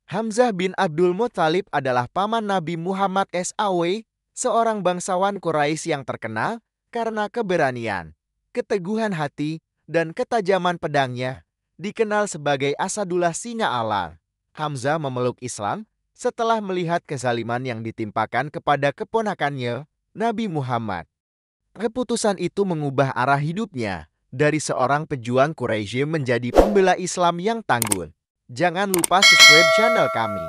Hamzah bin Abdul Muthalib adalah paman Nabi Muhammad SAW, seorang bangsawan Quraisy yang terkenal karena keberanian, keteguhan hati, dan ketajaman pedangnya. Dikenal sebagai Asadullah Singa Alar. Hamzah memeluk Islam setelah melihat kezaliman yang ditimpakan kepada keponakannya, Nabi Muhammad. Keputusan itu mengubah arah hidupnya dari seorang pejuang Quraisy menjadi pembela Islam yang tangguh. Jangan lupa subscribe channel kami.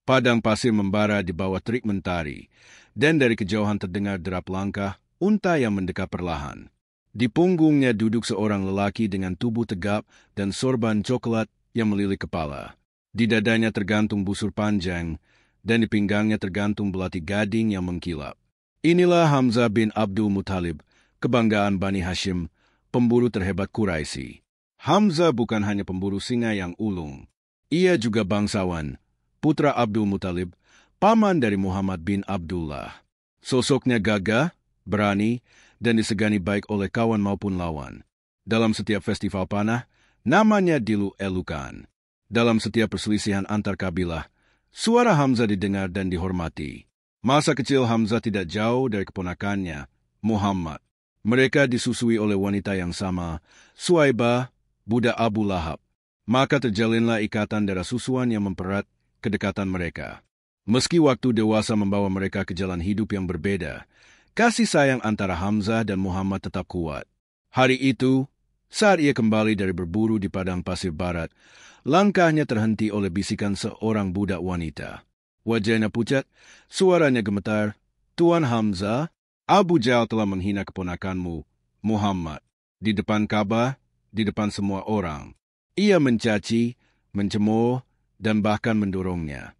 Padang pasir membara di bawah terik mentari, dan dari kejauhan terdengar derap langkah unta yang mendekat perlahan. Di punggungnya duduk seorang lelaki dengan tubuh tegap dan sorban coklat yang melilit kepala. Di dadanya tergantung busur panjang, dan di pinggangnya tergantung belati gading yang mengkilap. Inilah Hamzah bin Abdul Muthalib, kebanggaan Bani Hashim, pemburu terhebat Quraisy. Hamzah bukan hanya pemburu singa yang ulung. Ia juga bangsawan, putra Abdul Muthalib, paman dari Muhammad bin Abdullah. Sosoknya gagah, berani, dan disegani baik oleh kawan maupun lawan. Dalam setiap festival panah, namanya dielu-elukan. Dalam setiap perselisihan antar kabilah, suara Hamzah didengar dan dihormati. Masa kecil Hamzah tidak jauh dari keponakannya, Muhammad. Mereka disusui oleh wanita yang sama, Suaibah, budak Abu Lahab. Maka terjalinlah ikatan darah susuan yang mempererat kedekatan mereka. Meski waktu dewasa membawa mereka ke jalan hidup yang berbeda, kasih sayang antara Hamzah dan Muhammad tetap kuat. Hari itu, saat ia kembali dari berburu di padang pasir barat, langkahnya terhenti oleh bisikan seorang budak wanita. Wajahnya pucat, suaranya gemetar, "Tuan Hamzah, Abu Jahal telah menghina keponakanmu, Muhammad, di depan Ka'bah, di depan semua orang. Ia mencaci, mencemooh, dan bahkan mendorongnya."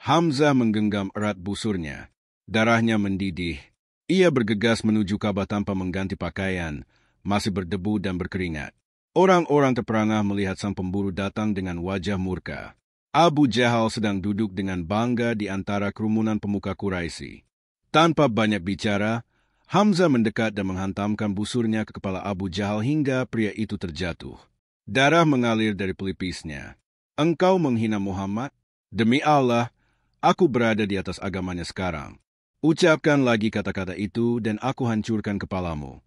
Hamzah menggenggam erat busurnya. Darahnya mendidih. Ia bergegas menuju Ka'bah tanpa mengganti pakaian, masih berdebu dan berkeringat. Orang-orang terperangah melihat sang pemburu datang dengan wajah murka. Abu Jahal sedang duduk dengan bangga di antara kerumunan pemuka Quraisy. Tanpa banyak bicara, Hamzah mendekat dan menghantamkan busurnya ke kepala Abu Jahal hingga pria itu terjatuh. Darah mengalir dari pelipisnya. "Engkau menghina Muhammad? Demi Allah, aku berada di atas agamanya sekarang. Ucapkan lagi kata-kata itu dan aku hancurkan kepalamu."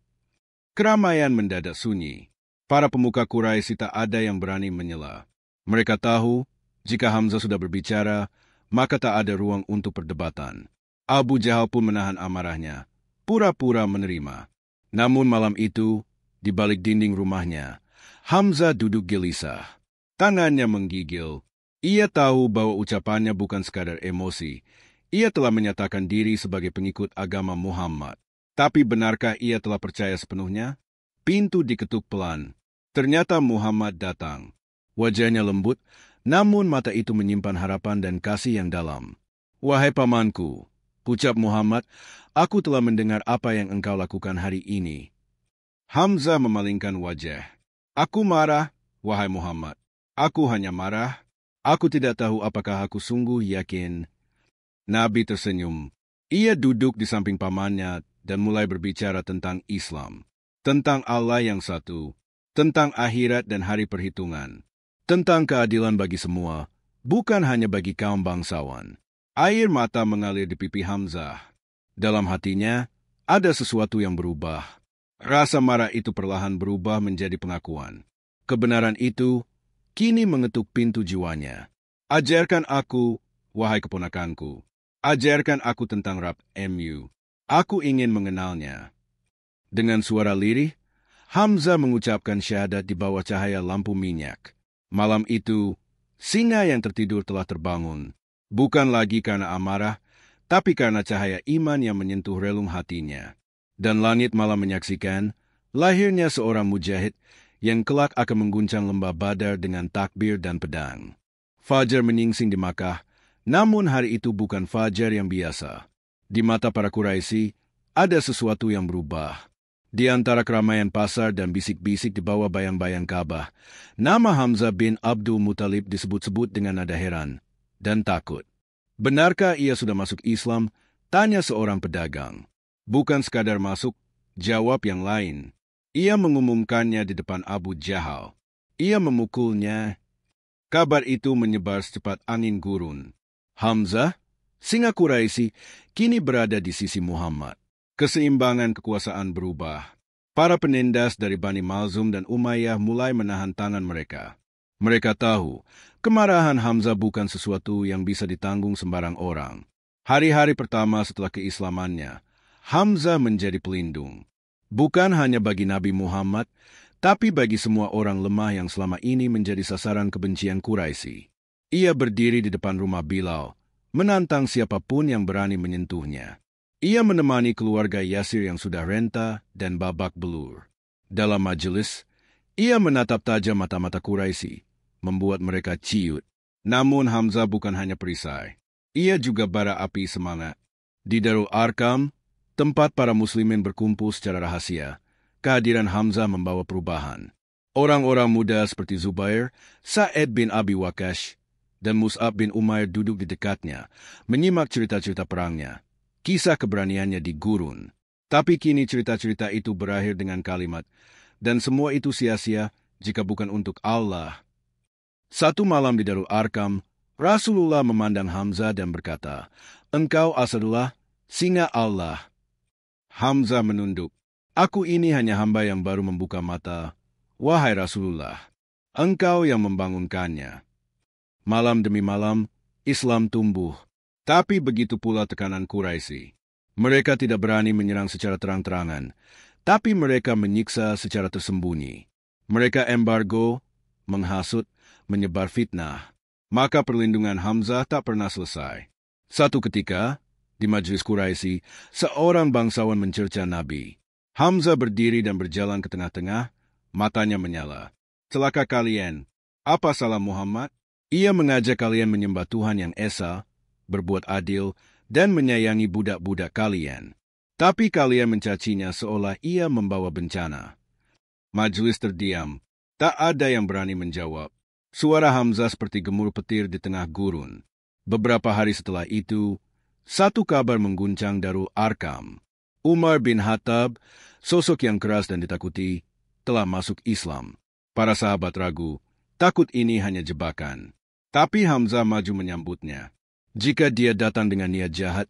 Keramaian mendadak sunyi. Para pemuka Quraisy tak ada yang berani menyela. Mereka tahu, jika Hamzah sudah berbicara, maka tak ada ruang untuk perdebatan. Abu Jahal pun menahan amarahnya, pura-pura menerima. Namun malam itu, di balik dinding rumahnya, Hamzah duduk gelisah. Tangannya menggigil. Ia tahu bahwa ucapannya bukan sekadar emosi. Ia telah menyatakan diri sebagai pengikut agama Muhammad. Tapi benarkah ia telah percaya sepenuhnya? Pintu diketuk pelan. Ternyata Muhammad datang. Wajahnya lembut, namun mata itu menyimpan harapan dan kasih yang dalam. "Wahai pamanku," ucap Muhammad, "aku telah mendengar apa yang engkau lakukan hari ini." Hamzah memalingkan wajah. "Aku marah, wahai Muhammad. Aku hanya marah. Aku tidak tahu apakah aku sungguh yakin." Nabi tersenyum. Ia duduk di samping pamannya dan mulai berbicara tentang Islam, tentang Allah yang satu, tentang akhirat dan hari perhitungan, tentang keadilan bagi semua, bukan hanya bagi kaum bangsawan. Air mata mengalir di pipi Hamzah. Dalam hatinya, ada sesuatu yang berubah. Rasa marah itu perlahan berubah menjadi pengakuan. Kebenaran itu kini mengetuk pintu jiwanya. "Ajarkan aku, wahai keponakanku. Ajarkan aku tentang Rab Mu. Aku ingin mengenalnya." Dengan suara lirih, Hamzah mengucapkan syahadat di bawah cahaya lampu minyak. Malam itu, singa yang tertidur telah terbangun. Bukan lagi karena amarah, tapi karena cahaya iman yang menyentuh relung hatinya. Dan langit malah menyaksikan lahirnya seorang mujahid yang kelak akan mengguncang lembah Badar dengan takbir dan pedang. Fajar menyingsing di Makkah, namun hari itu bukan fajar yang biasa. Di mata para Quraisy, ada sesuatu yang berubah. Di antara keramaian pasar dan bisik-bisik di bawah bayang-bayang Ka'bah, nama Hamzah bin Abdul Muthalib disebut-sebut dengan nada heran dan takut. "Benarkah ia sudah masuk Islam?" tanya seorang pedagang. "Bukan sekadar masuk," jawab yang lain. "Ia mengumumkannya di depan Abu Jahal. Ia memukulnya." Kabar itu menyebar secepat angin gurun. Hamzah, singa Quraisy, kini berada di sisi Muhammad. Keseimbangan kekuasaan berubah. Para penindas dari Bani Malzum dan Umayyah mulai menahan tangan mereka. Mereka tahu, kemarahan Hamzah bukan sesuatu yang bisa ditanggung sembarang orang. Hari-hari pertama setelah keislamannya, Hamzah menjadi pelindung. Bukan hanya bagi Nabi Muhammad, tapi bagi semua orang lemah yang selama ini menjadi sasaran kebencian Quraisy. Ia berdiri di depan rumah Bilal, menantang siapapun yang berani menyentuhnya. Ia menemani keluarga Yasir yang sudah renta dan babak belur. Dalam majelis, ia menatap tajam mata-mata Quraisy, membuat mereka ciut. Namun Hamzah bukan hanya perisai. Ia juga bara api semangat. Di Darul Arkam, tempat para muslimin berkumpul secara rahasia, kehadiran Hamzah membawa perubahan. Orang-orang muda seperti Zubair, Sa'id bin Abi Waqqas, dan Mus'ab bin Umair duduk di dekatnya, menyimak cerita-cerita perangnya, kisah keberaniannya di gurun. Tapi kini cerita-cerita itu berakhir dengan kalimat, dan semua itu sia-sia jika bukan untuk Allah. Satu malam di Darul Arkam, Rasulullah memandang Hamzah dan berkata, "Engkau Asadullah, singa Allah." Hamzah menunduk. "Aku ini hanya hamba yang baru membuka mata. Wahai Rasulullah, engkau yang membangunkannya." Malam demi malam, Islam tumbuh. Tapi begitu pula tekanan Quraisy. Mereka tidak berani menyerang secara terang-terangan, tapi mereka menyiksa secara tersembunyi. Mereka embargo, menghasut, menyebar fitnah. Maka perlindungan Hamzah tak pernah selesai. Satu ketika, di majelis Quraisy, seorang bangsawan mencerca Nabi. Hamzah berdiri dan berjalan ke tengah-tengah, matanya menyala. "Celaka kalian, apa salah Muhammad? Ia mengajak kalian menyembah Tuhan yang esa, berbuat adil, dan menyayangi budak-budak kalian. Tapi kalian mencacinya seolah ia membawa bencana." Majelis terdiam. Tak ada yang berani menjawab. Suara Hamzah seperti gemuruh petir di tengah gurun. Beberapa hari setelah itu, satu kabar mengguncang Darul Arkam. Umar bin Khattab, sosok yang keras dan ditakuti, telah masuk Islam. Para sahabat ragu, takut ini hanya jebakan. Tapi Hamzah maju menyambutnya. "Jika dia datang dengan niat jahat,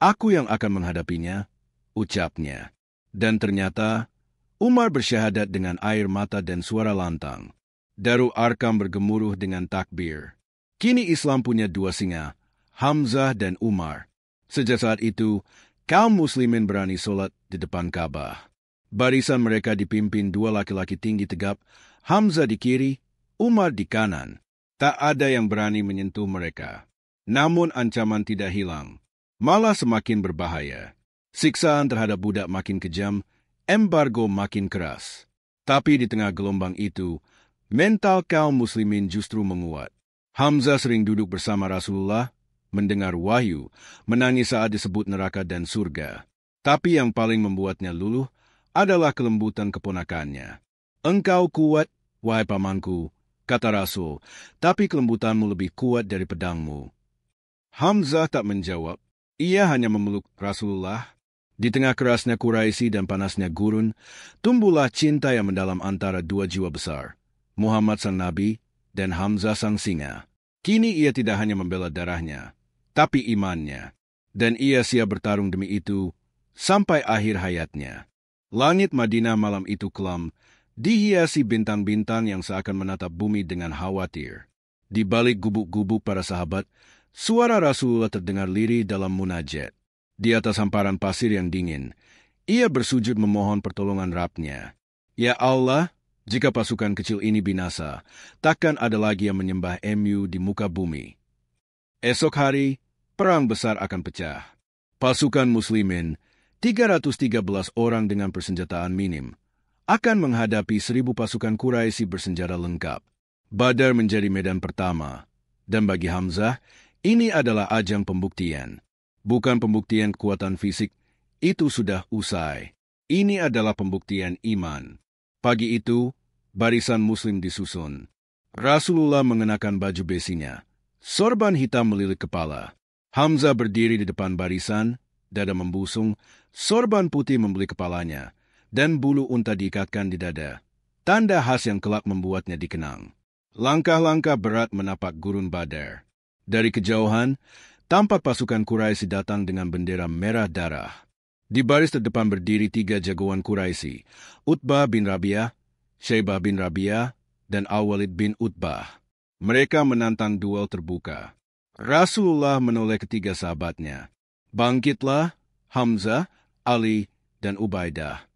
aku yang akan menghadapinya," ucapnya. Dan ternyata, Umar bersyahadat dengan air mata dan suara lantang. Darul Arkam bergemuruh dengan takbir. Kini Islam punya dua singa, Hamzah dan Umar. Sejak saat itu, kaum muslimin berani solat di depan Ka'bah. Barisan mereka dipimpin dua laki-laki tinggi tegap, Hamzah di kiri, Umar di kanan. Tak ada yang berani menyentuh mereka. Namun ancaman tidak hilang, malah semakin berbahaya. Siksaan terhadap budak makin kejam, embargo makin keras. Tapi di tengah gelombang itu, mental kaum muslimin justru menguat. Hamzah sering duduk bersama Rasulullah, mendengar wahyu, menangis saat disebut neraka dan surga. Tapi yang paling membuatnya luluh adalah kelembutan keponakannya. "Engkau kuat, wahai pamanku," kata Rasul, "tapi kelembutanmu lebih kuat dari pedangmu." Hamzah tak menjawab. Ia hanya memeluk Rasulullah. Di tengah kerasnya Quraisy dan panasnya gurun, tumbuhlah cinta yang mendalam antara dua jiwa besar, Muhammad sang Nabi dan Hamzah sang singa. Kini ia tidak hanya membela darahnya, tapi imannya. Dan ia siap bertarung demi itu sampai akhir hayatnya. Langit Madinah malam itu kelam, dihiasi bintang-bintang yang seakan menatap bumi dengan khawatir. Di balik gubuk-gubuk para sahabat, suara Rasulullah terdengar lirih dalam munajat. Di atas hamparan pasir yang dingin, ia bersujud memohon pertolongan Rabb-Nya. "Ya Allah, jika pasukan kecil ini binasa, takkan ada lagi yang menyembah Mu di muka bumi." Esok hari, perang besar akan pecah. Pasukan muslimin, 313 orang dengan persenjataan minim, akan menghadapi 1.000 pasukan Quraisy bersenjata lengkap. Badar menjadi medan pertama, dan bagi Hamzah, ini adalah ajang pembuktian. Bukan pembuktian kekuatan fisik, itu sudah usai. Ini adalah pembuktian iman. Pagi itu, barisan muslim disusun. Rasulullah mengenakan baju besinya. Sorban hitam melilit kepala. Hamzah berdiri di depan barisan, dada membusung, sorban putih membeli kepalanya, dan bulu unta diikatkan di dada. Tanda khas yang kelak membuatnya dikenang. Langkah-langkah berat menapak gurun Badar. Dari kejauhan, tampak pasukan Quraisy datang dengan bendera merah darah. Di baris terdepan berdiri 3 jagoan Quraisy, Utbah bin Rabi'ah, Syaibah bin Rabi'ah, dan Al-Walid bin Utbah. Mereka menantang duel terbuka. Rasulullah menoleh ketiga sahabatnya. Bangkitlah, Hamzah, Ali, dan Ubaidah.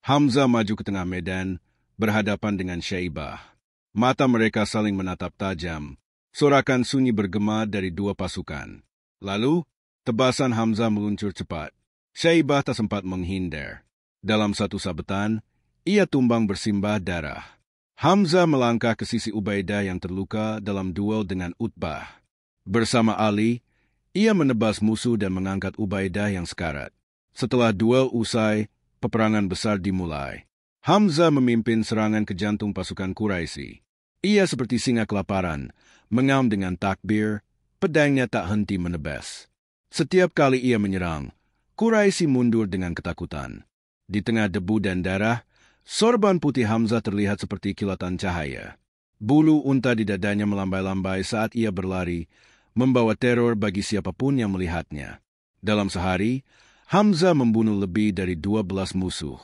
Hamzah maju ke tengah medan, berhadapan dengan Syaibah. Mata mereka saling menatap tajam. Sorakan sunyi bergema dari 2 pasukan. Lalu, tebasan Hamzah meluncur cepat. Syaibah tak sempat menghindar. Dalam satu sabetan, ia tumbang bersimbah darah. Hamzah melangkah ke sisi Ubaidah yang terluka dalam duel dengan Utbah. Bersama Ali, ia menebas musuh dan mengangkat Ubaidah yang sekarat. Setelah duel usai, peperangan besar dimulai. Hamzah memimpin serangan ke jantung pasukan Quraisy. Ia seperti singa kelaparan, mengam dengan takbir, pedangnya tak henti menebas. Setiap kali ia menyerang, Quraisy mundur dengan ketakutan. Di tengah debu dan darah, sorban putih Hamzah terlihat seperti kilatan cahaya. Bulu unta di dadanya melambai-lambai saat ia berlari, membawa teror bagi siapapun yang melihatnya. Dalam sehari, Hamzah membunuh lebih dari 12 musuh.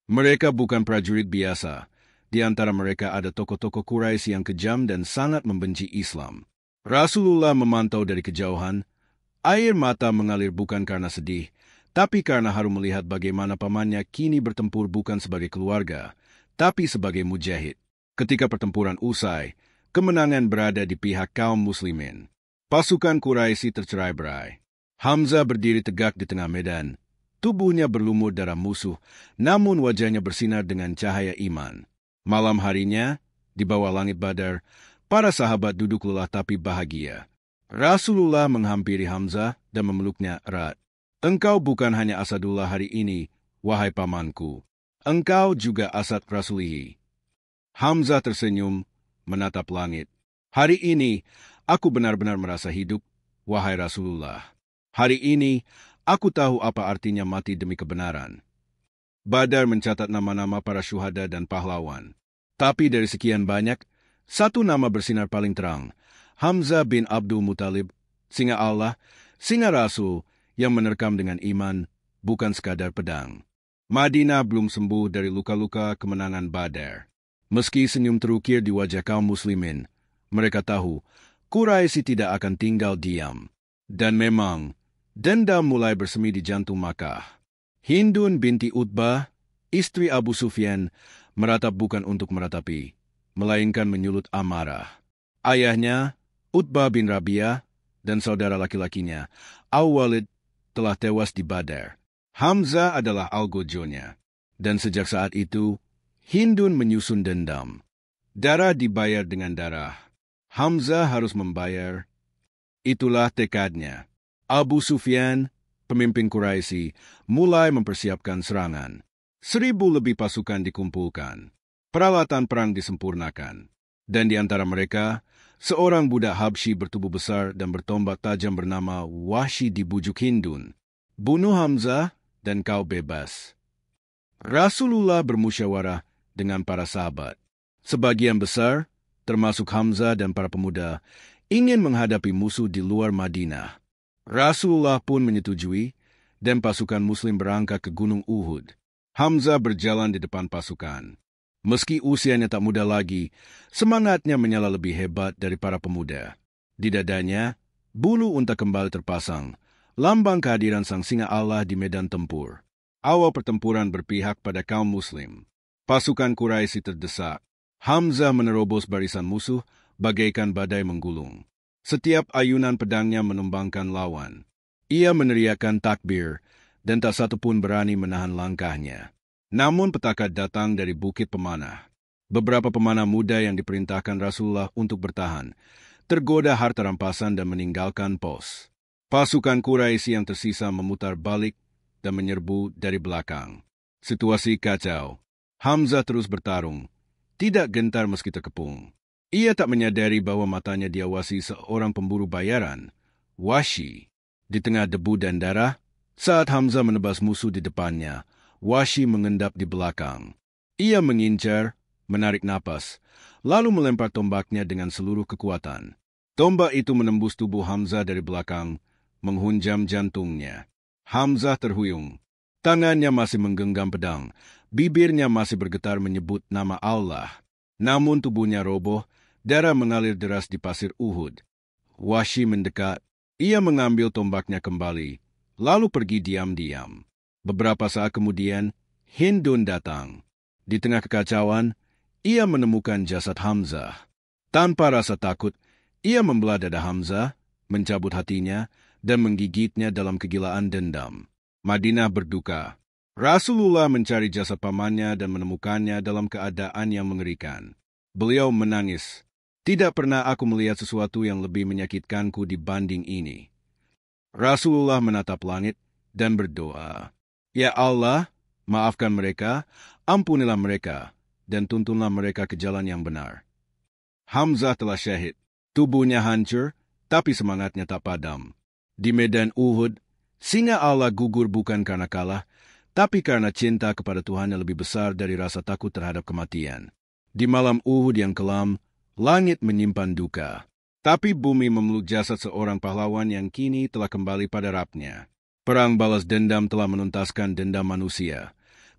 Mereka bukan prajurit biasa. Di antara mereka ada tokoh-tokoh Quraisy yang kejam dan sangat membenci Islam. Rasulullah memantau dari kejauhan. Air mata mengalir bukan karena sedih, tapi karena haru melihat bagaimana pamannya kini bertempur bukan sebagai keluarga, tapi sebagai mujahid. Ketika pertempuran usai, kemenangan berada di pihak kaum muslimin. Pasukan Quraisy tercerai-berai. Hamzah berdiri tegak di tengah medan. Tubuhnya berlumur darah musuh, namun wajahnya bersinar dengan cahaya iman. Malam harinya, di bawah langit Badar, para sahabat duduk lelah tapi bahagia. Rasulullah menghampiri Hamzah dan memeluknya erat. Engkau bukan hanya Asadullah hari ini, wahai pamanku. Engkau juga Asad Rasulihi. Hamzah tersenyum, menatap langit. Hari ini, aku benar-benar merasa hidup, wahai Rasulullah. Hari ini, aku tahu apa artinya mati demi kebenaran. Badar mencatat nama-nama para syuhada dan pahlawan. Tapi dari sekian banyak, satu nama bersinar paling terang. Hamzah bin Abdul Muthalib, singa Allah, singa Rasul, yang menerkam dengan iman, bukan sekadar pedang. Madinah belum sembuh dari luka-luka kemenangan Badar. Meski senyum terukir di wajah kaum muslimin, mereka tahu Quraisy tidak akan tinggal diam. Dan memang, dendam mulai bersemi di jantung Makkah. Hindun binti Utbah, istri Abu Sufyan, meratap bukan untuk meratapi, melainkan menyulut amarah. Ayahnya, Utbah bin Rabi'ah, dan saudara laki-lakinya, Al-Walid, telah tewas di Badar. Hamzah adalah algojonya. Dan sejak saat itu, Hindun menyusun dendam. Darah dibayar dengan darah. Hamzah harus membayar. Itulah tekadnya. Abu Sufyan, pemimpin Quraisy, mulai mempersiapkan serangan. 1.000 lebih pasukan dikumpulkan. Peralatan perang disempurnakan. Dan di antara mereka, seorang budak Habsyi bertubuh besar dan bertombak tajam bernama Wahsy dibujuk Hindun. Bunuh Hamzah dan kau bebas. Rasulullah bermusyawarah dengan para sahabat. Sebagian besar, termasuk Hamzah dan para pemuda, ingin menghadapi musuh di luar Madinah. Rasulullah pun menyetujui, dan pasukan muslim berangkat ke Gunung Uhud. Hamzah berjalan di depan pasukan. Meski usianya tak muda lagi, semangatnya menyala lebih hebat dari para pemuda. Di dadanya, bulu unta kembali terpasang, lambang kehadiran sang singa Allah di medan tempur. Awal pertempuran berpihak pada kaum muslim. Pasukan Quraisy terdesak. Hamzah menerobos barisan musuh bagaikan badai menggulung. Setiap ayunan pedangnya menumbangkan lawan. Ia meneriakkan takbir, dan tak satu pun berani menahan langkahnya. Namun petaka datang dari bukit pemanah. Beberapa pemanah muda yang diperintahkan Rasulullah untuk bertahan, tergoda harta rampasan dan meninggalkan pos. Pasukan Quraisy yang tersisa memutar balik dan menyerbu dari belakang. Situasi kacau. Hamzah terus bertarung, tidak gentar meski terkepung. Ia tak menyadari bahwa matanya diawasi seorang pemburu bayaran, Wahsy. Di tengah debu dan darah, saat Hamzah menebas musuh di depannya, Wahsy mengendap di belakang. Ia mengincar, menarik napas, lalu melempar tombaknya dengan seluruh kekuatan. Tombak itu menembus tubuh Hamzah dari belakang, menghunjam jantungnya. Hamzah terhuyung. Tangannya masih menggenggam pedang, bibirnya masih bergetar menyebut nama Allah. Namun tubuhnya roboh, darah mengalir deras di pasir Uhud. Wahsy mendekat, ia mengambil tombaknya kembali, lalu pergi diam-diam. Beberapa saat kemudian, Hindun datang. Di tengah kekacauan, ia menemukan jasad Hamzah. Tanpa rasa takut, ia membelah dada Hamzah, mencabut hatinya, dan menggigitnya dalam kegilaan dendam. Madinah berduka. Rasulullah mencari jasad pamannya dan menemukannya dalam keadaan yang mengerikan. Beliau menangis. Tidak pernah aku melihat sesuatu yang lebih menyakitkanku dibanding ini. Rasulullah menatap langit dan berdoa, "Ya Allah, maafkan mereka, ampunilah mereka, dan tuntunlah mereka ke jalan yang benar." Hamzah telah syahid. Tubuhnya hancur, tapi semangatnya tak padam. Di medan Uhud, singa Allah gugur bukan karena kalah, tapi karena cinta kepada Tuhan yang lebih besar dari rasa takut terhadap kematian. Di malam Uhud yang kelam, langit menyimpan duka. Tapi bumi memeluk jasad seorang pahlawan yang kini telah kembali pada rapnya. Perang balas dendam telah menuntaskan dendam manusia,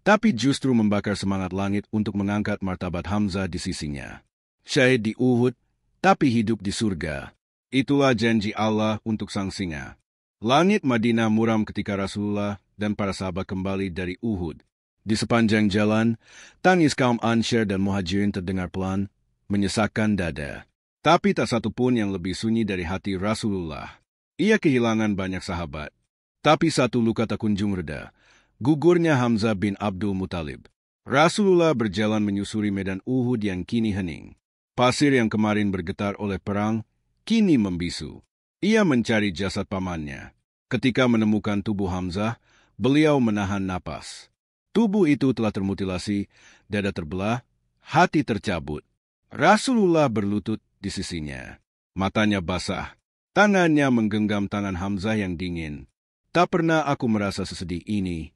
tapi justru membakar semangat langit untuk mengangkat martabat Hamzah di sisinya. Syahid di Uhud, tapi hidup di surga. Itulah janji Allah untuk sang singa. Langit Madinah muram ketika Rasulullah dan para sahabat kembali dari Uhud. Di sepanjang jalan, tangis kaum Ansar dan Muhajirin terdengar pelan, menyesakkan dada. Tapi tak satu pun yang lebih sunyi dari hati Rasulullah. Ia kehilangan banyak sahabat. Tapi satu luka tak kunjung reda, gugurnya Hamzah bin Abdul Muthalib. Rasulullah berjalan menyusuri medan Uhud yang kini hening. Pasir yang kemarin bergetar oleh perang, kini membisu. Ia mencari jasad pamannya. Ketika menemukan tubuh Hamzah, beliau menahan napas. Tubuh itu telah termutilasi, dada terbelah, hati tercabut. Rasulullah berlutut di sisinya. Matanya basah. Tangannya menggenggam tangan Hamzah yang dingin. Tak pernah aku merasa sesedih ini.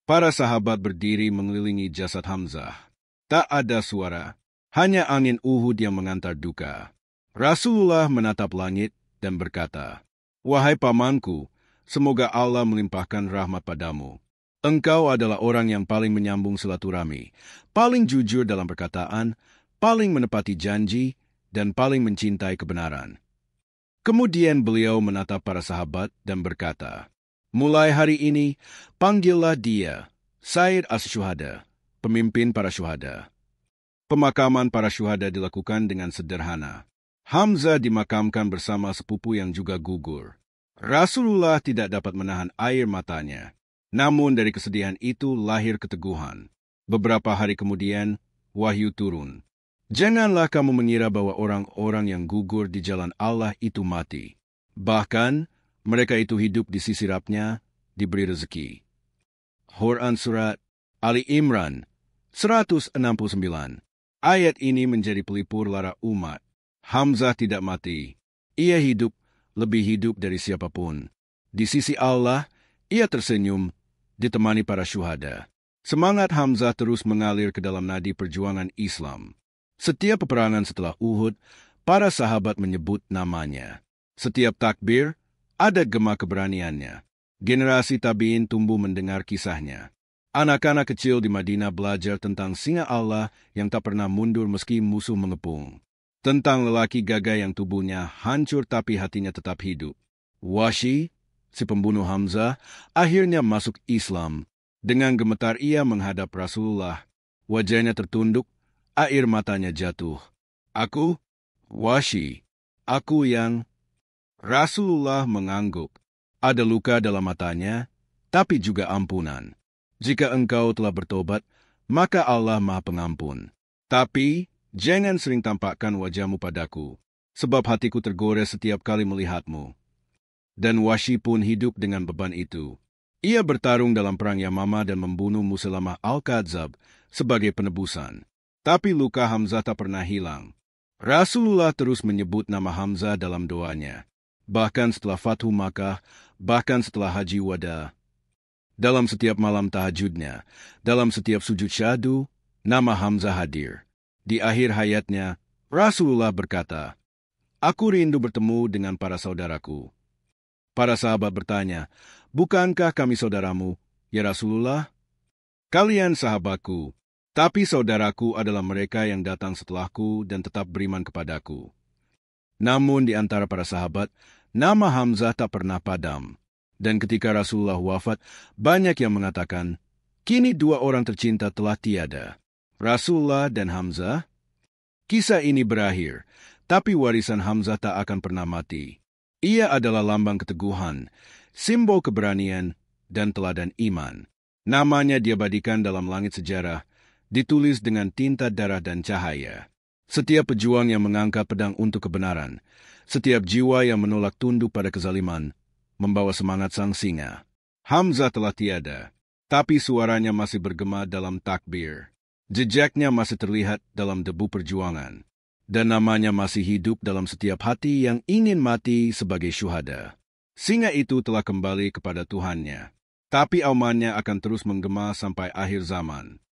Para sahabat berdiri mengelilingi jasad Hamzah. Tak ada suara, hanya angin Uhud yang mengantar duka. Rasulullah menatap langit dan berkata, "Wahai pamanku, semoga Allah melimpahkan rahmat padamu. Engkau adalah orang yang paling menyambung silaturahmi, paling jujur dalam perkataan, paling menepati janji, dan paling mencintai kebenaran." Kemudian beliau menatap para sahabat dan berkata, "Mulai hari ini, panggillah dia, Sayyid as-Syuhada, pemimpin para syuhada." Pemakaman para syuhada dilakukan dengan sederhana. Hamzah dimakamkan bersama sepupu yang juga gugur. Rasulullah tidak dapat menahan air matanya. Namun dari kesedihan itu lahir keteguhan. Beberapa hari kemudian, wahyu turun. "Janganlah kamu mengira bahwa orang-orang yang gugur di jalan Allah itu mati. Bahkan, mereka itu hidup di sisi Rabb-Nya, diberi rezeki." Quran Surat Ali Imran 169. Ayat ini menjadi pelipur lara umat. Hamzah tidak mati. Ia hidup, lebih hidup dari siapapun. Di sisi Allah, ia tersenyum, ditemani para syuhada. Semangat Hamzah terus mengalir ke dalam nadi perjuangan Islam. Setiap peperangan setelah Uhud, para sahabat menyebut namanya. Setiap takbir, ada gema keberaniannya. Generasi tabi'in tumbuh mendengar kisahnya. Anak-anak kecil di Madinah belajar tentang singa Allah yang tak pernah mundur meski musuh mengepung. Tentang lelaki gagah yang tubuhnya hancur tapi hatinya tetap hidup. Wahsy, si pembunuh Hamzah, akhirnya masuk Islam. Dengan gemetar ia menghadap Rasulullah. Wajahnya tertunduk, air matanya jatuh. "Aku, Wahsy, aku yang..." Rasulullah mengangguk. Ada luka dalam matanya, tapi juga ampunan. "Jika engkau telah bertobat, maka Allah Maha Pengampun. Tapi, jangan sering tampakkan wajahmu padaku, sebab hatiku tergores setiap kali melihatmu." Dan Wahsy pun hidup dengan beban itu. Ia bertarung dalam perang Yamamah dan membunuh Musailamah Al-Kadzab sebagai penebusan. Tapi luka Hamzah tak pernah hilang. Rasulullah terus menyebut nama Hamzah dalam doanya. Bahkan setelah Fathu Makkah, bahkan setelah Haji Wada. Dalam setiap malam tahajudnya, dalam setiap sujud syahdu, nama Hamzah hadir. Di akhir hayatnya, Rasulullah berkata, "Aku rindu bertemu dengan para saudaraku." Para sahabat bertanya, "Bukankah kami saudaramu, ya Rasulullah?" "Kalian sahabatku, tapi saudaraku adalah mereka yang datang setelahku dan tetap beriman kepadaku." Namun di antara para sahabat, nama Hamzah tak pernah padam. Dan ketika Rasulullah wafat, banyak yang mengatakan, "Kini dua orang tercinta telah tiada, Rasulullah dan Hamzah." Kisah ini berakhir, tapi warisan Hamzah tak akan pernah mati. Ia adalah lambang keteguhan, simbol keberanian, dan teladan iman. Namanya diabadikan dalam langit sejarah, ditulis dengan tinta darah dan cahaya. Setiap pejuang yang mengangkat pedang untuk kebenaran, setiap jiwa yang menolak tunduk pada kezaliman, membawa semangat sang singa. Hamzah telah tiada, tapi suaranya masih bergema dalam takbir. Jejaknya masih terlihat dalam debu perjuangan. Dan namanya masih hidup dalam setiap hati yang ingin mati sebagai syuhada. Singa itu telah kembali kepada Tuhannya, tapi aumannya akan terus menggema sampai akhir zaman.